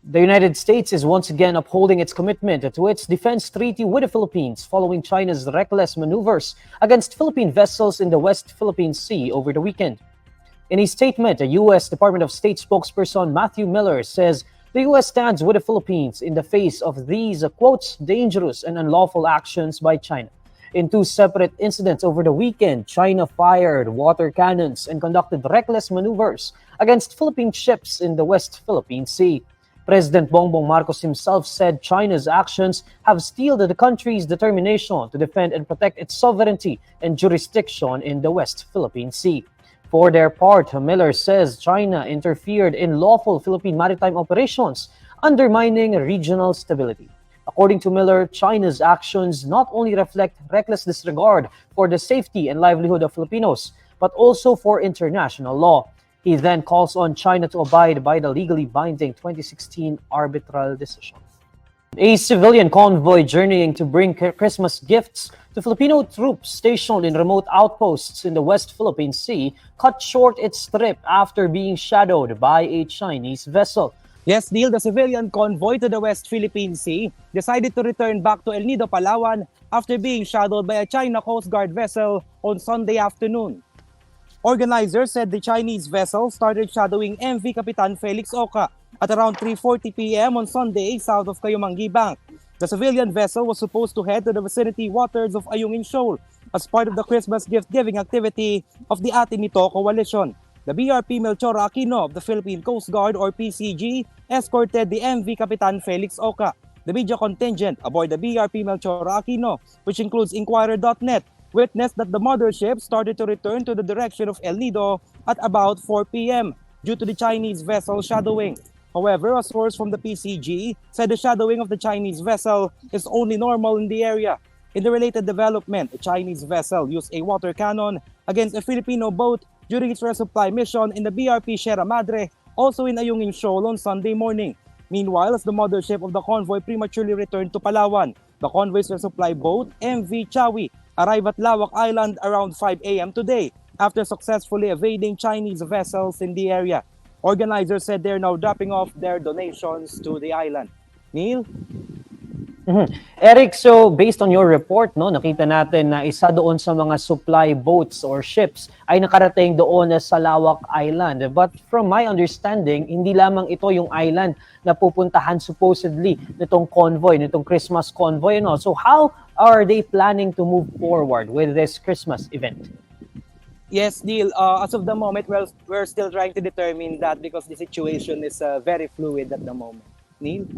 The United States is once again upholding its commitment to its defense treaty with the Philippines following China's reckless maneuvers against Philippine vessels in the West Philippine Sea over the weekend. In a statement, a U.S. Department of State spokesperson Matthew Miller says the U.S. stands with the Philippines in the face of these, quote, dangerous and unlawful actions by China. In two separate incidents over the weekend, China fired water cannons and conducted reckless maneuvers against Philippine ships in the West Philippine Sea. President Bongbong Marcos himself said China's actions have steeled the country's determination to defend and protect its sovereignty and jurisdiction in the West Philippine Sea. For their part, Miller says China interfered in lawful Philippine maritime operations, undermining regional stability. According to Miller, China's actions not only reflect reckless disregard for the safety and livelihood of Filipinos, but also for international law. He then calls on China to abide by the legally binding 2016 arbitral decision. A civilian convoy journeying to bring Christmas gifts to Filipino troops stationed in remote outposts in the West Philippine Sea cut short its trip after being shadowed by a Chinese vessel. Yes, Neil, the civilian convoy to the West Philippine Sea decided to return back to El Nido, Palawan after being shadowed by a China Coast Guard vessel on Sunday afternoon. Organizers said the Chinese vessel started shadowing MV Kapitan Felix Oka at around 3:40 p.m. on Sunday south of Kayumangi Bank. The civilian vessel was supposed to head to the vicinity waters of Ayungin Shoal as part of the Christmas gift-giving activity of the Ate Nito Coalition. The BRP Melchora Aquino of the Philippine Coast Guard or PCG escorted the MV Kapitan Felix Oka. The media contingent aboard the BRP Melchora Aquino, which includes INQUIRER.net, witnessed that the mothership started to return to the direction of El Nido at about 4 p.m. due to the Chinese vessel shadowing. However, a source from the PCG said the shadowing of the Chinese vessel is only normal in the area. In the related development, a Chinese vessel used a water cannon against a Filipino boat during its resupply mission in the BRP Sierra Madre, also in Ayungin Shoal on Sunday morning. Meanwhile, as the mothership of the convoy prematurely returned to Palawan, the convoy's resupply boat, MV Chawi, arrived at Lawak Island around 5 a.m. today after successfully evading Chinese vessels in the area. Organizers said they're now dropping off their donations to the island. Neil? Eric, so based on your report, no, nakita natin na isa doon sa mga supply boats or ships ay nakarating doon sa Lawak Island. But from my understanding, hindi lamang ito yung island na pupuntahan supposedly nitong convoy, nitong Christmas convoy. No? So how are they planning to move forward with this Christmas event? Yes, Neil. As of the moment, we're still trying to determine that because the situation is very fluid at the moment. Neil?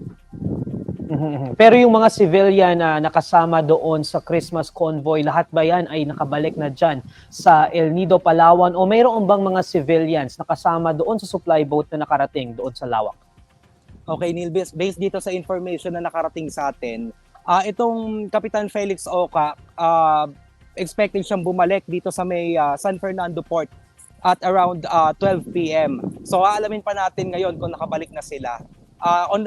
Pero yung mga civilian na nakasama doon sa Christmas convoy, lahat ba yan ay nakabalik na dyan sa El Nido, Palawan? O mayroon bang mga civilians nakasama doon sa supply boat na nakarating doon sa Lawak? Okay, Neil, based dito sa information na nakarating sa atin, itong Kapitan Felix Oka, expecting siyang bumalik dito sa may San Fernando Port at around 12 p.m. So aalamin pa natin ngayon kung nakabalik na sila. On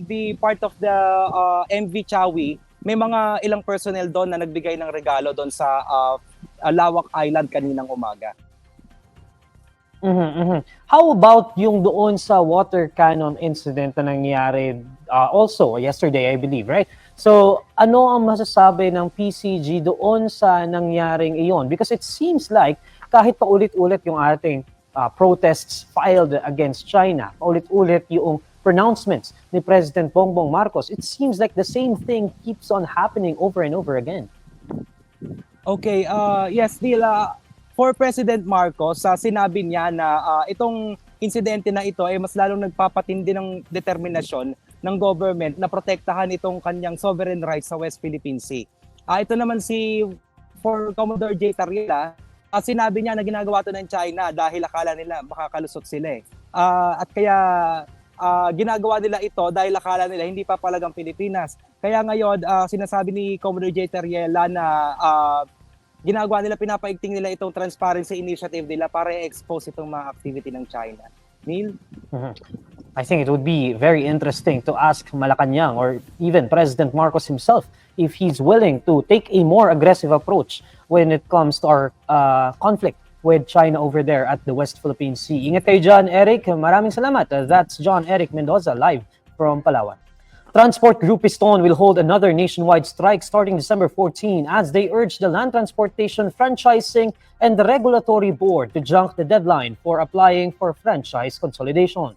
the part of the MV Chawi, may mga ilang personnel doon na nagbigay ng regalo doon sa Lawak Island kaninang umaga. How about yung doon sa water cannon incident na nangyari also yesterday, I believe, right? So, ano ang masasabi ng PCG doon sa nangyaring iyon? Because it seems like kahit paulit-ulit yung ating protests filed against China, paulit-ulit yung pronouncements ni President Bongbong Marcos, it seems like the same thing keeps on happening over and over again. Okay, yes, Neil, for President Marcos, sinabi niya na itong insidente na ito ay mas lalong nagpapatindi ng determinasyon ng government na protektahan itong kanyang sovereign rights sa West Philippine Sea. Ito naman for Commodore J. Tariela, sinabi niya na ginagawa ito ng China dahil akala nila makakalusot sila. At kaya ginagawa nila ito dahil akala nila hindi pa palagang Pilipinas. Kaya ngayon, sinasabi ni Commodore J. Tariela na ginagawa nila, pinapaigting nila itong transparency initiative nila para i-expose itong mga activity ng China. Neil? I think it would be very interesting to ask Malacanang or even President Marcos himself if he's willing to take a more aggressive approach when it comes to our conflict with China over there at the West Philippine Sea. Ingat kayo dyan, Eric. Maraming salamat. That's John Eric Mendoza live from Palawan. Transport Group Piston will hold another nationwide strike starting December 14 as they urge the Land Transportation Franchising and the Regulatory Board to junk the deadline for applying for franchise consolidation.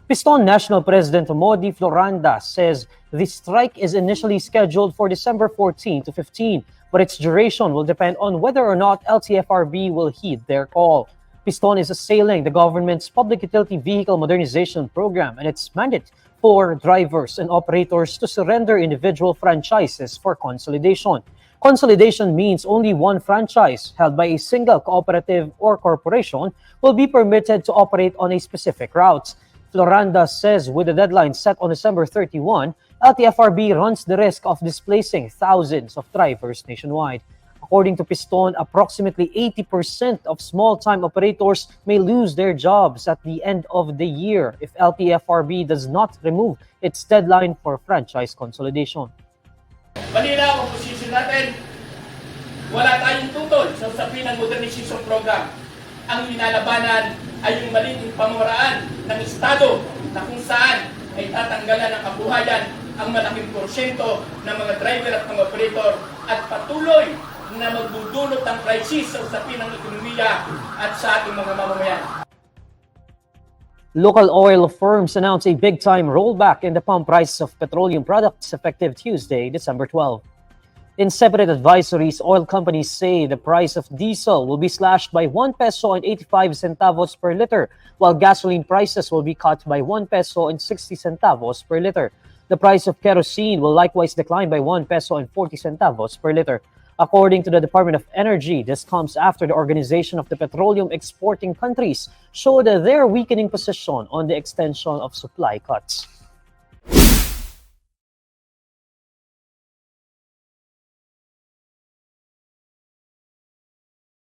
Piston National President Modi Floranda says the strike is initially scheduled for December 14 to 15, but its duration will depend on whether or not LTFRB will heed their call. Piston is assailing the government's Public Utility Vehicle Modernization Program and its mandate for drivers and operators to surrender individual franchises for consolidation. Consolidation means only one franchise held by a single cooperative or corporation will be permitted to operate on a specific route. Floranda says with the deadline set on December 31, LTFRB runs the risk of displacing thousands of drivers nationwide. According to Piston, approximately 80% of small-time operators may lose their jobs at the end of the year if LTFRB does not remove its deadline for franchise consolidation. Malinaw ang posisyon natin. Wala tayong tutol sa usapin ng modernization program. Ang inalabanan ay yung maling pamamaraan ng Estado na kung saan ay tatanggalan ng kabuhayan ang malaking porsyento ng mga driver at mga operator at patuloy na magdudulot ng crisis sa usapin ng ekonomiya at sa ating mga mamamayan. Local oil firms announced a big-time rollback in the pump prices of petroleum products effective Tuesday, December 12. In separate advisories, oil companies say the price of diesel will be slashed by 1 peso and 85 centavos per liter, while gasoline prices will be cut by 1 peso and 60 centavos per liter. The price of kerosene will likewise decline by 1 peso and 40 centavos per liter. According to the Department of Energy, this comes after the Organization of the Petroleum Exporting Countries showed their weakening position on the extension of supply cuts.